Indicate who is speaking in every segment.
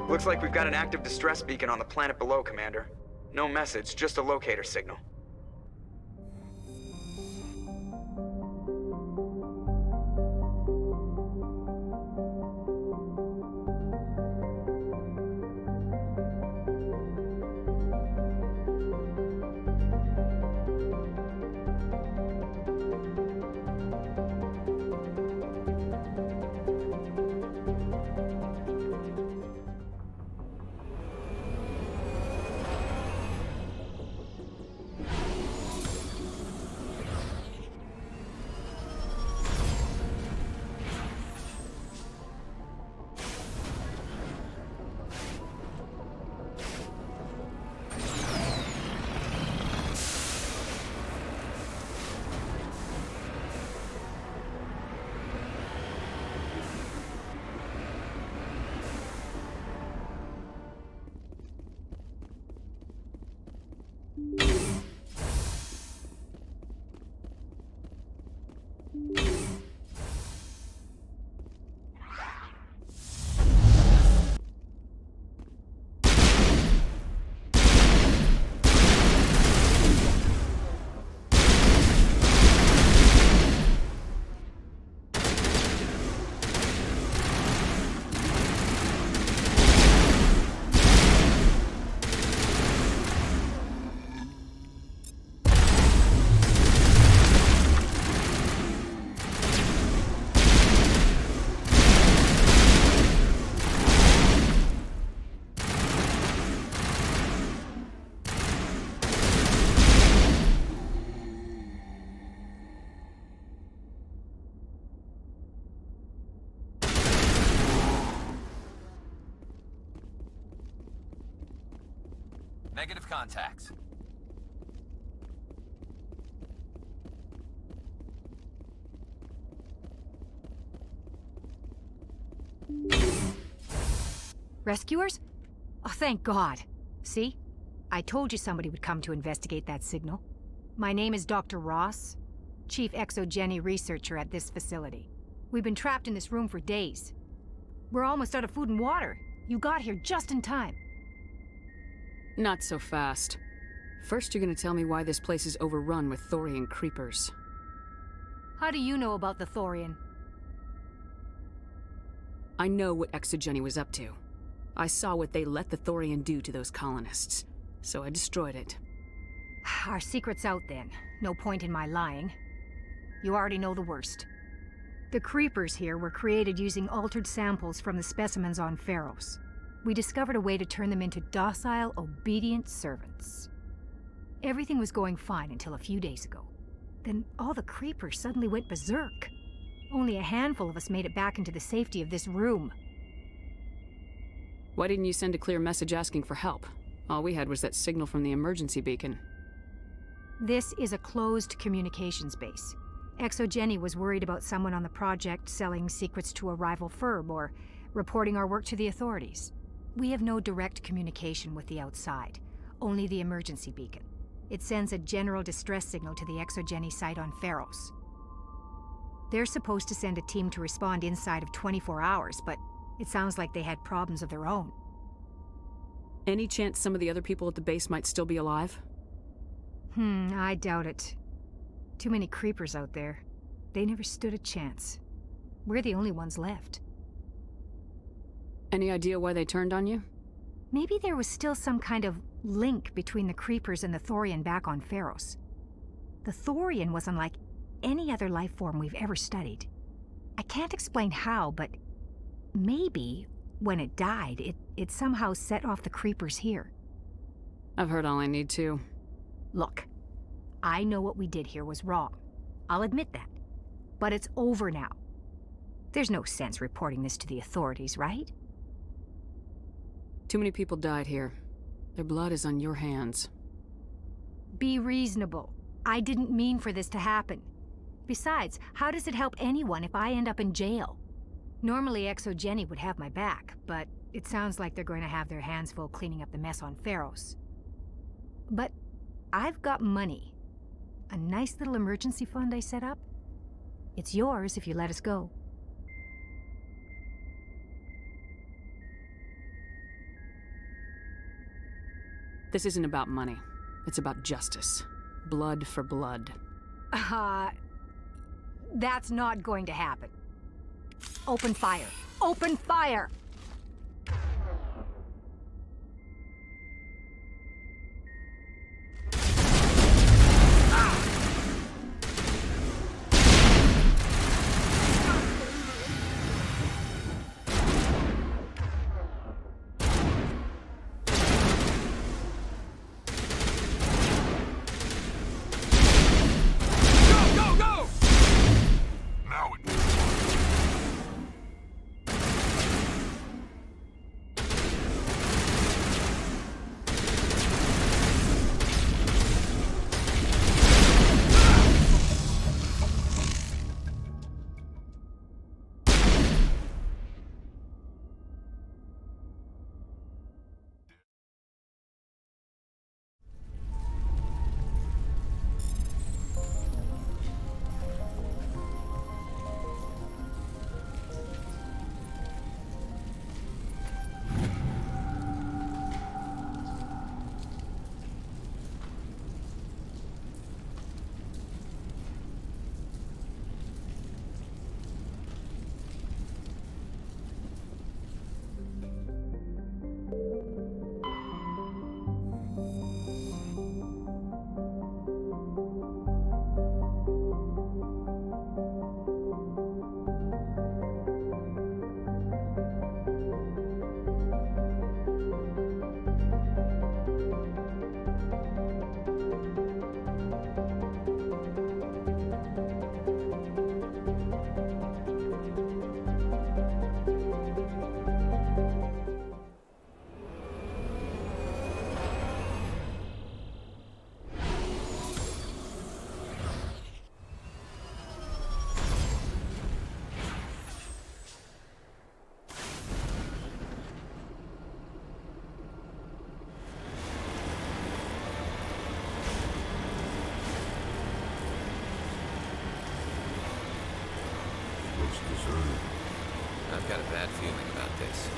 Speaker 1: Looks like we've got an active distress beacon on the planet below, Commander. No message, just a locator signal.
Speaker 2: Negative contacts.
Speaker 3: Rescuers? Oh, thank God. See? I told you somebody would come to investigate that signal. My name is Dr. Ross, Chief Exogeni Researcher at this facility. We've been trapped in this room for days. We're almost out of food and water. You got here just in time.
Speaker 4: Not so fast. First, you're gonna tell me why this place is overrun with Thorian creepers.
Speaker 3: How do you know about the Thorian?
Speaker 4: I know what Exogeni was up to. I saw what they let the Thorian do to those colonists, so I destroyed it.
Speaker 3: Our secret's out then. No point in my lying. You already know the worst. The creepers here were created using altered samples from the specimens on Feros. We discovered a way to turn them into docile, obedient servants. Everything was going fine until a few days ago. Then all the creepers suddenly went berserk. Only a handful of us made it back into the safety of this room.
Speaker 4: Why didn't you send a clear message asking for help? All we had was that signal from the emergency beacon.
Speaker 3: This is a closed communications base. Exogeni was worried about someone on the project selling secrets to a rival firm or reporting our work to the authorities. We have no direct communication with the outside, only the emergency beacon. It sends a general distress signal to the Exogeni site on Feros. They're supposed to send a team to respond inside of 24 hours, but it sounds like they had problems of their own.
Speaker 4: Any chance some of the other people at the base might still be alive?
Speaker 3: I doubt it. Too many creepers out there. They never stood a chance. We're the only ones left.
Speaker 4: Any idea why they turned on you?
Speaker 3: Maybe there was still some kind of link between the creepers and the Thorian back on Feros. The Thorian was unlike any other life form we've ever studied. I can't explain how, but maybe when it died, it somehow set off the creepers here.
Speaker 4: I've heard all I need to.
Speaker 3: Look, I know what we did here was wrong. I'll admit that. But it's over now. There's no sense reporting this to the authorities, right?
Speaker 4: Too many people died here. Their blood is on your hands.
Speaker 3: Be reasonable. I didn't mean for this to happen. Besides, how does it help anyone if I end up in jail? Normally Exogeni would have my back, but it sounds like they're going to have their hands full cleaning up the mess on Feros. But I've got money. A nice little emergency fund I set up. It's yours if you let us go.
Speaker 4: This isn't about money. It's about justice. Blood for blood.
Speaker 3: That's not going to happen. Open fire. Open fire!
Speaker 2: I've got a bad feeling about this.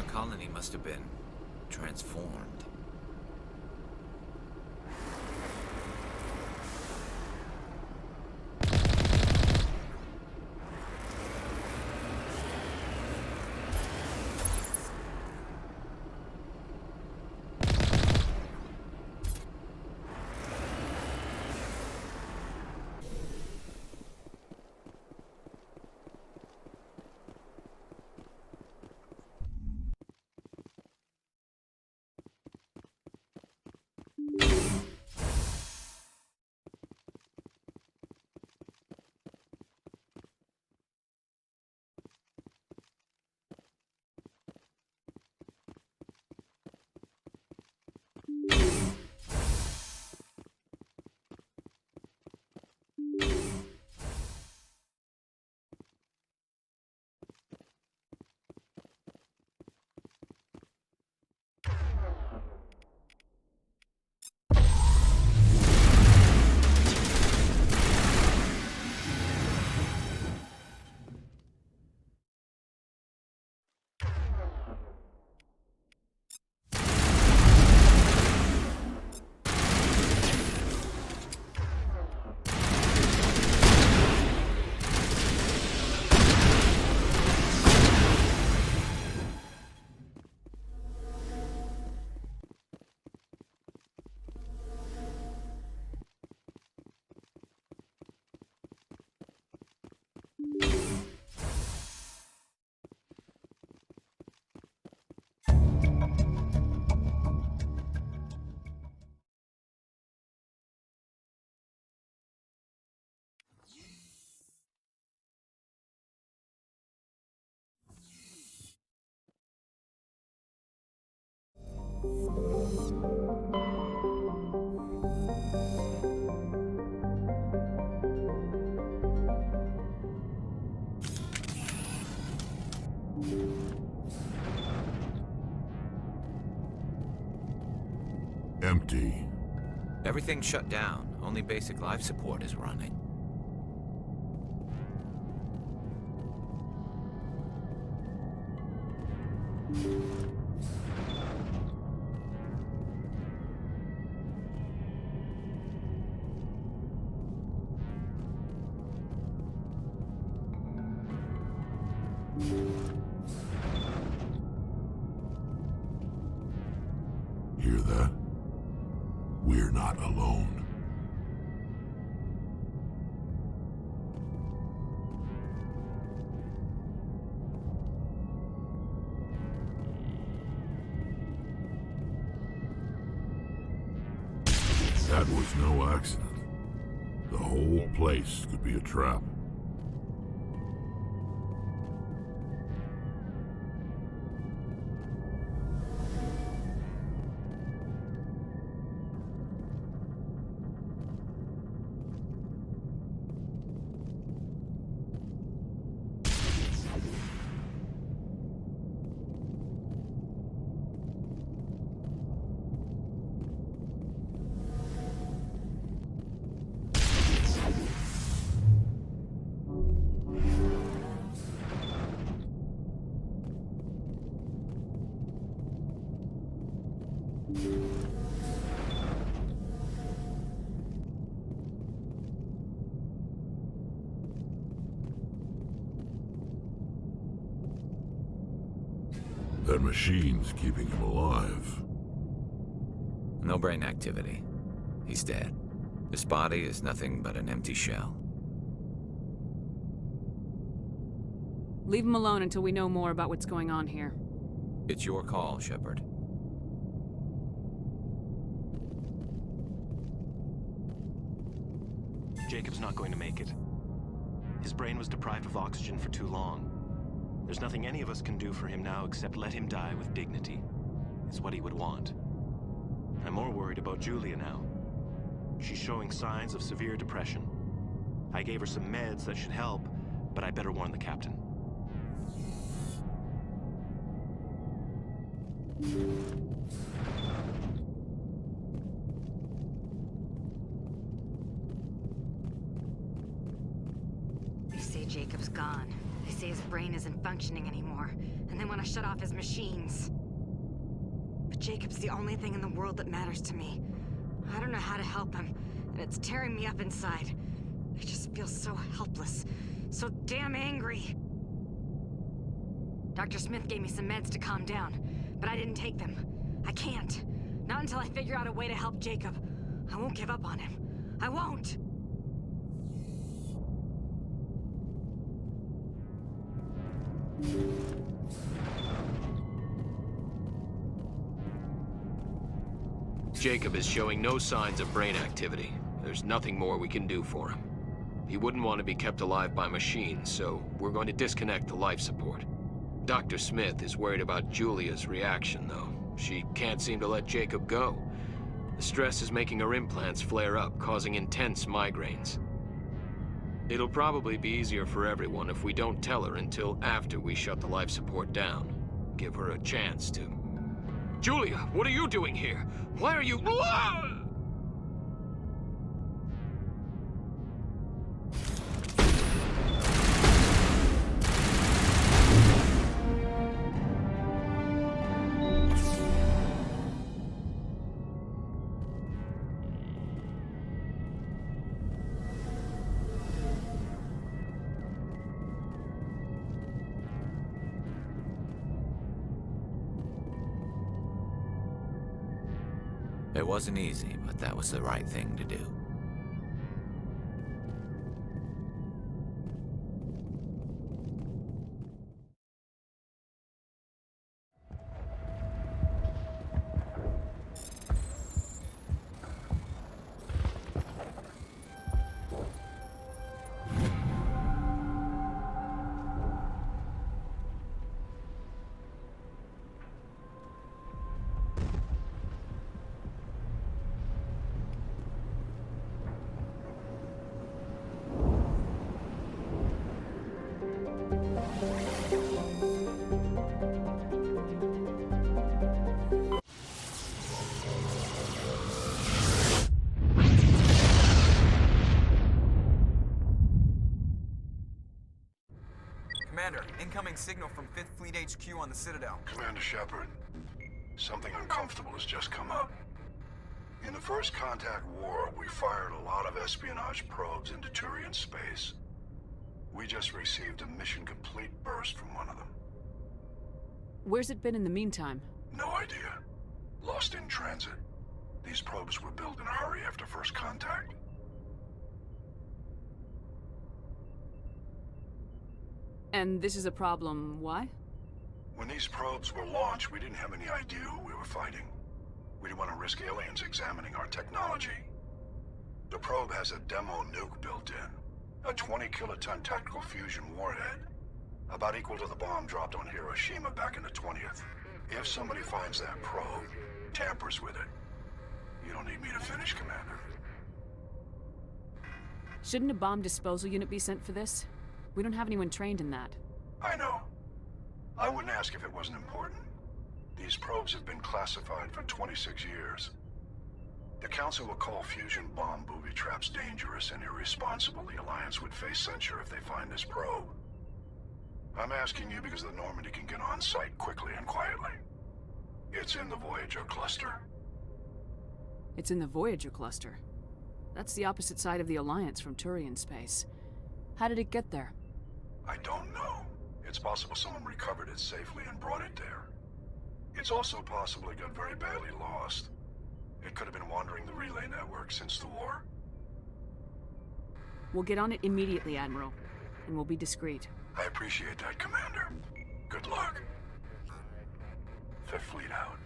Speaker 2: Colony must have been transformed.
Speaker 5: empty.
Speaker 2: Everything's shut down. Only basic life support is running.
Speaker 5: Hear that? We're not alone. That was no accident. The whole place could be a trap. That machine's keeping him alive.
Speaker 2: No brain activity. He's dead. His body is nothing but an empty shell.
Speaker 4: Leave him alone until we know more about what's going on here.
Speaker 2: It's your call, Shepard.
Speaker 6: Jacob's not going to make it. His brain was deprived of oxygen for too long. There's nothing any of us can do for him now except let him die with dignity. It's what he would want. I'm more worried about Julia now. She's showing signs of severe depression. I gave her some meds that should help, but I better warn the captain.
Speaker 7: They say Jacob's gone. They say his brain isn't functioning anymore, and they want to shut off his machines. But Jacob's the only thing in the world that matters to me. I don't know how to help him, and it's tearing me up inside. I just feel so helpless, so damn angry. Dr. Smith gave me some meds to calm down, but I didn't take them. I can't. Not until I figure out a way to help Jacob. I won't give up on him. I won't!
Speaker 8: Jacob is showing no signs of brain activity. There's nothing more we can do for him. He wouldn't want to be kept alive by machines, so we're going to disconnect the life support. Dr. Smith is worried about Julia's reaction, though. She can't seem to let Jacob go. The stress is making her implants flare up, causing intense migraines. It'll probably be easier for everyone if we don't tell her until after we shut the life support down. Give her a chance to... Julia, what are you doing here? Why are you...
Speaker 2: It wasn't easy, but that was the right thing to do.
Speaker 1: Commander, incoming signal from 5th Fleet HQ on the Citadel.
Speaker 9: Commander Shepard, something uncomfortable has just come up. In the First Contact War, we fired a lot of espionage probes into Turian space. We just received a mission-complete burst from one of them.
Speaker 4: Where's it been in the meantime?
Speaker 9: No idea. Lost in transit. These probes were built in a hurry after First Contact.
Speaker 4: And this is a problem, why?
Speaker 9: When these probes were launched, we didn't have any idea who we were fighting. We didn't want to risk aliens examining our technology. The probe has a demo nuke built in. A 20-kiloton tactical fusion warhead. About equal to the bomb dropped on Hiroshima back in the 20th. If somebody finds that probe, tampers with it, you don't need me to finish, Commander.
Speaker 4: Shouldn't a bomb disposal unit be sent for this? We don't have anyone trained in that.
Speaker 9: I know. I wouldn't ask if it wasn't important. These probes have been classified for 26 years. The Council will call fusion bomb booby traps dangerous and irresponsible. The Alliance would face censure if they find this probe. I'm asking you because the Normandy can get on site quickly and quietly. It's in the Voyager cluster.
Speaker 4: It's in the Voyager cluster. That's the opposite side of the Alliance from Turian space. How did it get there?
Speaker 9: I don't know. It's possible someone recovered it safely and brought it there. It's also possible it got very badly lost. It could have been wandering the relay network since the war.
Speaker 4: We'll get on it immediately, Admiral. And we'll be discreet.
Speaker 9: I appreciate that, Commander. Good luck. Fifth Fleet out.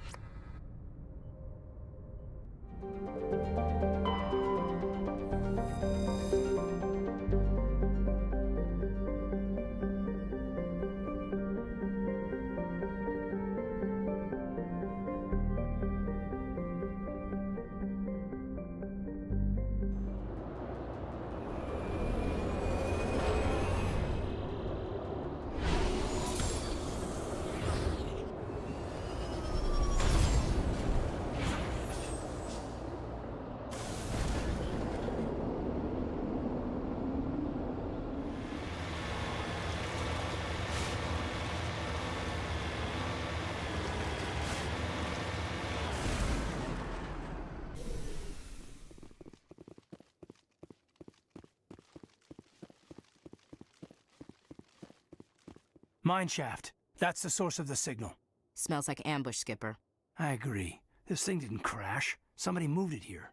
Speaker 10: Mineshaft. That's the source of the signal.
Speaker 11: Smells like ambush, Skipper.
Speaker 10: I agree. This thing didn't crash. Somebody moved it here.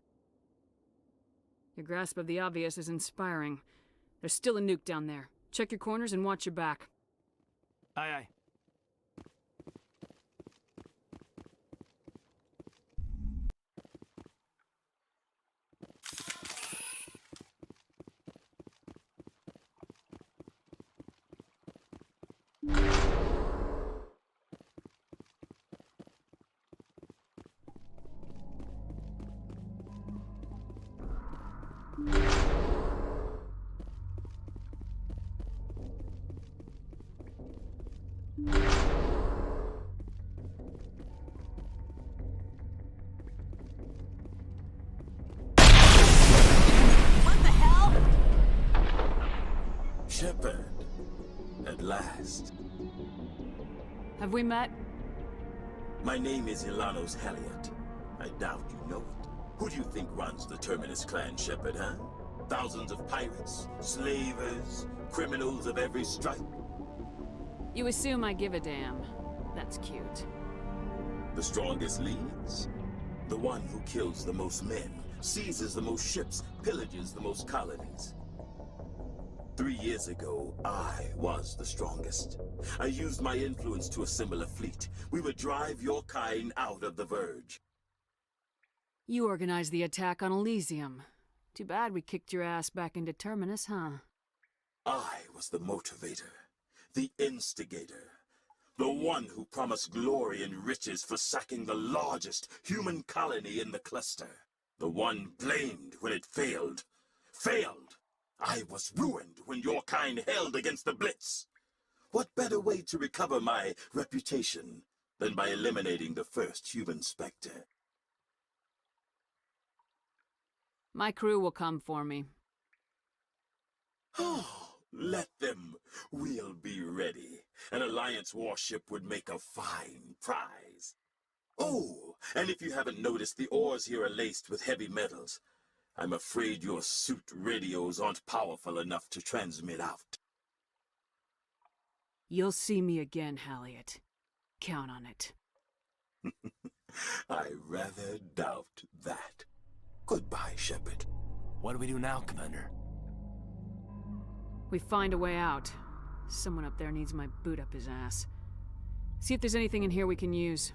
Speaker 4: Your grasp of the obvious is inspiring. There's still a nuke down there. Check your corners and watch your back.
Speaker 10: Aye, aye.
Speaker 12: Shepard, at last.
Speaker 4: Have we met?
Speaker 12: My name is Ilanos Halliot. I doubt you know it. Who do you think runs the Terminus clan, Shepard, huh? Thousands of pirates, slavers, criminals of every stripe.
Speaker 4: You assume I give a damn. That's cute.
Speaker 12: The strongest leads? The one who kills the most men, seizes the most ships, pillages the most colonies. 3 years ago, I was the strongest. I used my influence to assemble a fleet. We would drive your kind out of the Verge.
Speaker 4: You organized the attack on Elysium. Too bad we kicked your ass back into Terminus, huh?
Speaker 12: I was the motivator, the instigator, the one who promised glory and riches for sacking the largest human colony in the cluster. The one blamed when it failed. Failed! I was ruined when your kind held against the Blitz. What better way to recover my reputation than by eliminating the first human Spectre?
Speaker 4: My crew will come for me.
Speaker 12: Oh, let them. we'll be ready. An Alliance warship would make a fine prize. Oh, and if you haven't noticed, the ores here are laced with heavy metals. I'm afraid your suit radios aren't powerful enough to transmit out.
Speaker 4: You'll see me again, Halliot. Count on it.
Speaker 12: I rather doubt that. Goodbye, Shepard.
Speaker 10: What do we do now, Commander?
Speaker 4: We find a way out. Someone up there needs my boot up his ass. See if there's anything in here we can use.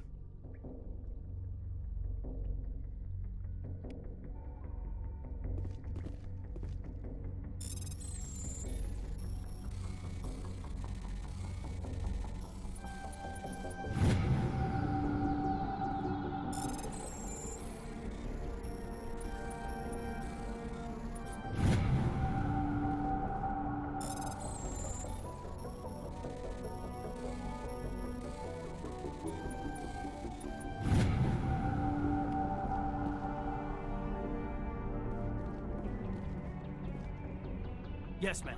Speaker 10: Yes, ma'am.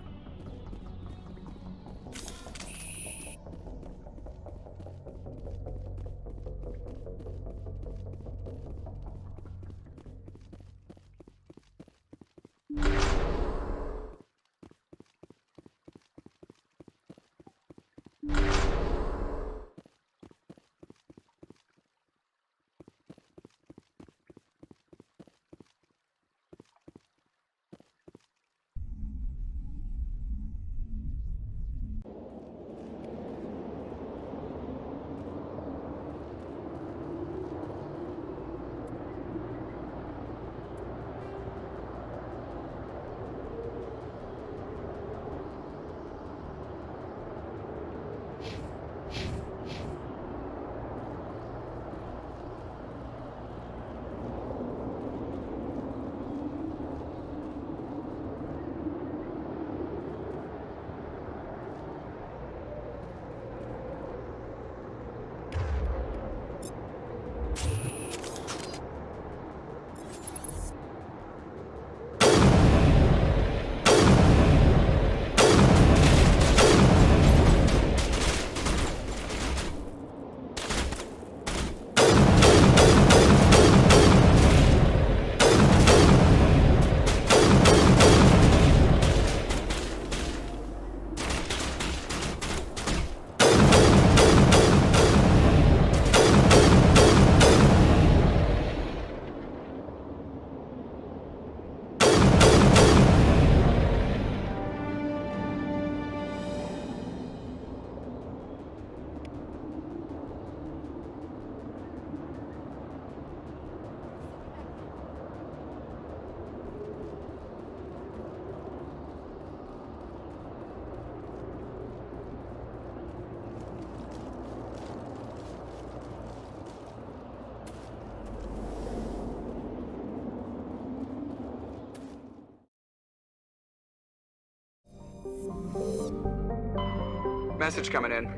Speaker 1: Message coming in.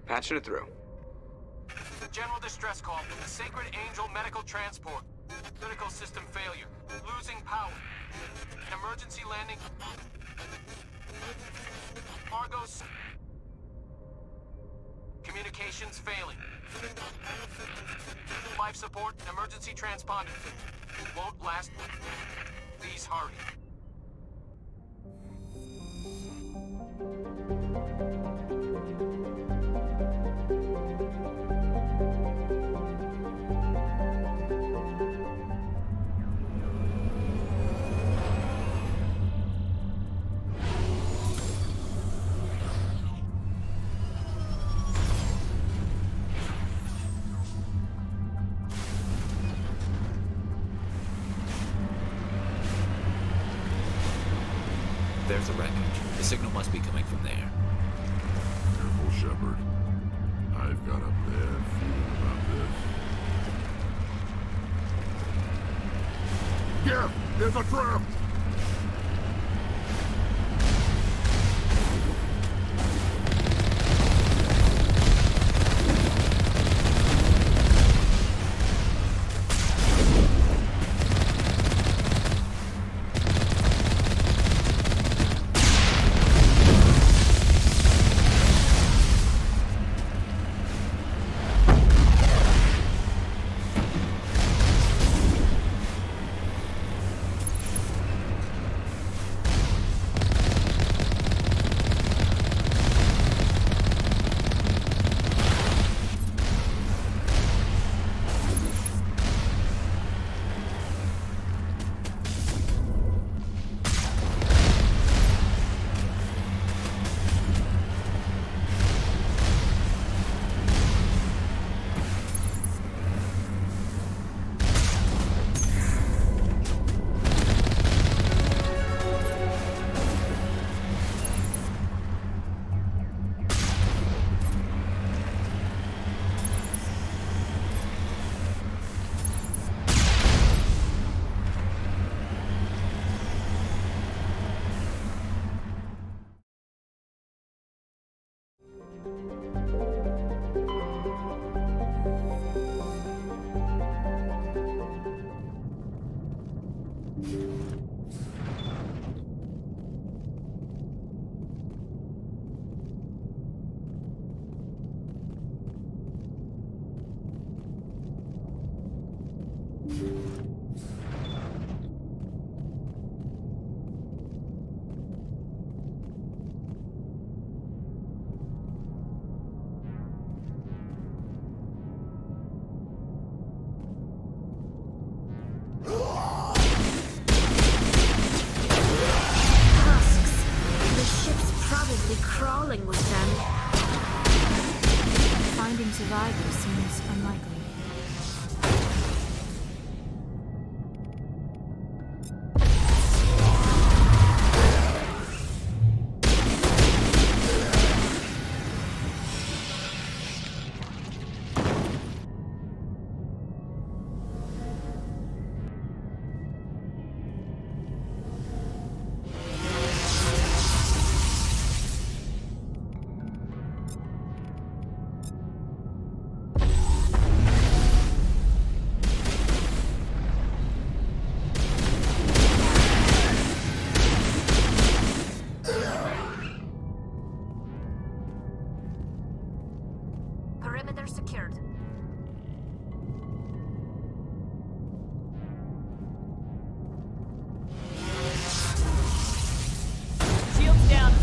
Speaker 1: Patching it through.
Speaker 13: General distress call from the Sacred Angel Medical Transport. Critical system failure. Losing power. An emergency landing. Argos. Communications failing. Life support and emergency transponder. Won't last. Please hurry.
Speaker 2: There's the wreckage. The signal must be coming from there.
Speaker 5: Careful, Shepard. I've got a bad feeling about this. Yeah! There's a trap!
Speaker 14: be crawling with them.
Speaker 3: Finding survivors seems unlikely.
Speaker 14: Perimeter secured.
Speaker 4: Shields down.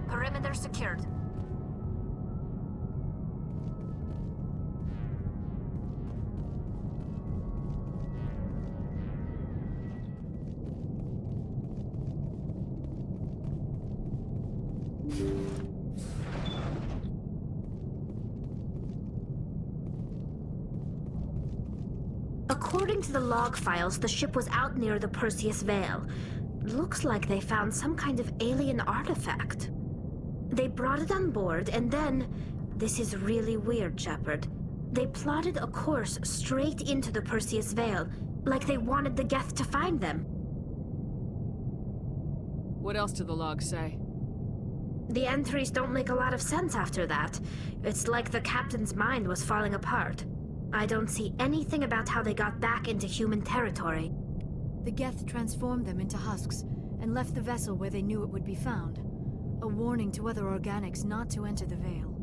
Speaker 14: Perimeter secured. According to the log files, the ship was out near the Perseus Veil. Looks like they found some kind of alien artifact. They brought it on board, and then... This is really weird, Shepard. They plotted a course straight into the Perseus Veil, like they wanted the Geth to find them.
Speaker 4: What else do the logs say?
Speaker 14: The entries don't make a lot of sense after that. It's like the captain's mind was falling apart. I don't see anything about how they got back into human territory.
Speaker 3: The Geth transformed them into husks and left the vessel where they knew it would be found. A warning to other organics not to enter the Veil.